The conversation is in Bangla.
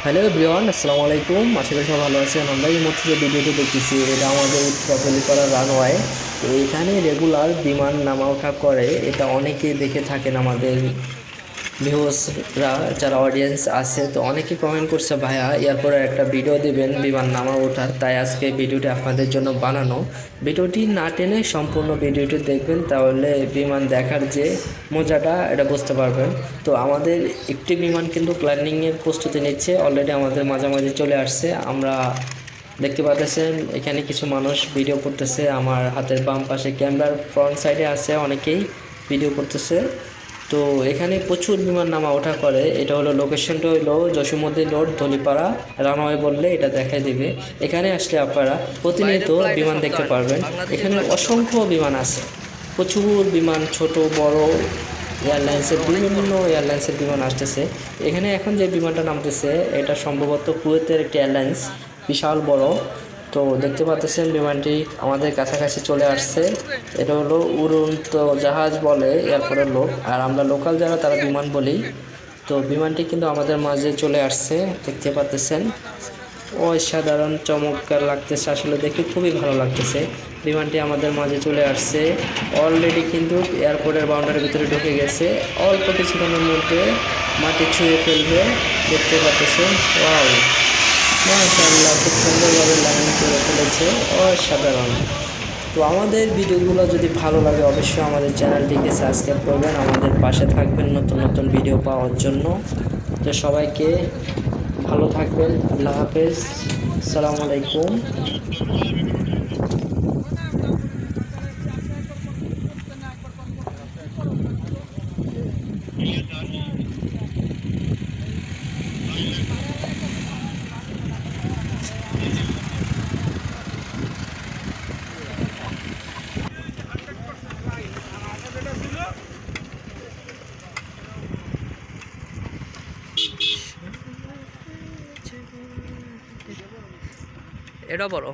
হ্যালো এভরিওয়ান, আসসালামু আলাইকুম। আশা করি সব ভালো আছেন। আমরা এই মুহূর্তে যে ভিডিওটি দেখতেছি এটা আমাদের উত্তরাপল্লিপাড়া রানওয়ে। তো এখানে রেগুলার বিমান নামা ওঠা করে, এটা অনেকেই দেখে থাকেন আমাদের ভিউসরা, যারা অডিয়েন্স আছে। তো অনেকে কমেন্ট করছে ভাইয়া এরপরে একটা ভিডিও দিবেন বিমান নামা ওঠার, তাই আজকে ভিডিওটি আপনাদের জন্য বানানো। ভিডিওটি না টেনে সম্পূর্ণ ভিডিওটি দেখবেন, তাহলে বিমান দেখার যে মজাটা এটা বুঝতে পারবেন। তো আমাদের একটি বিমান কিন্তু প্ল্যানিংয়ের প্রস্তুতি নিচ্ছে, অলরেডি আমাদের মাঝামাঝি চলে আসছে। আমরা দেখতে পাচ্ছেন এখানে কিছু মানুষ ভিডিও করতেছে। আমার হাতের বাম পাশে ক্যামেরার ফ্রন্ট সাইডে আছে, অনেকেই ভিডিও করতেছে। তো এখানে প্রচুর বিমান নামা ওঠা করে। এটা হলো লোকেশনটা হলো জসীমউদ্দিন রোড, ধলিপাড়া রানওয়ে বললে এটা দেখাই দিবে। এখানে আসলে আপনারা প্রতিনিয়ত বিমান দেখতে পারবেন। এখানে অসংখ্য বিমান আছে, প্রচুর বিমান, ছোট বড় এয়ারলাইন্সের, বিভিন্ন এয়ারলাইন্সের বিমান আসতেছে। এখানে এখন যে বিমানটা নামতেছে এটা সম্ভবত কুয়েতের একটি এয়ারলাইন্স, বিশাল বড়। তো দেখতে পাচ্ছেন বিমানটি আমাদের কাছাকাছি চলে আসছে। এটা হলো উড়ন্ত জাহাজ বলে এয়ারপোর্টের লোক, আর আমরা লোকাল যারা তারা বিমান বলি। তো বিমানটি কিন্তু আমাদের মাঝে চলে আসছে, দেখতে পাচ্ছেন। অসাধারণ চমৎকার লাগতেছে, আসলে দেখে খুবই ভালো লাগতেছে। বিমানটি আমাদের মাঝে চলে আসছে, অলরেডি কিন্তু এয়ারপোর্টের বাউন্ডারির ভিতরে ঢুকে গেছে। অল্প কিছুক্ষণের মধ্যে মাটি ছুঁয়ে ফেলবে, দেখতে পাচ্ছেন। ওয়াও, মাশাআল্লাহ, খুব সুন্দরভাবে লাইন করে ফেলেছে, অসাধারণ। তো আমাদের ভিডিওগুলো যদি ভালো লাগে অবশ্যই আমাদের চ্যানেলটিকে সাবস্ক্রাইব করবেন, আমাদের পাশে থাকবেন নতুন নতুন ভিডিও পাওয়ার জন্য। তো সবাইকে ভালো থাকবেন, আল্লাহ হাফেজ, আসসালামু আলাইকুম। এটা বড়।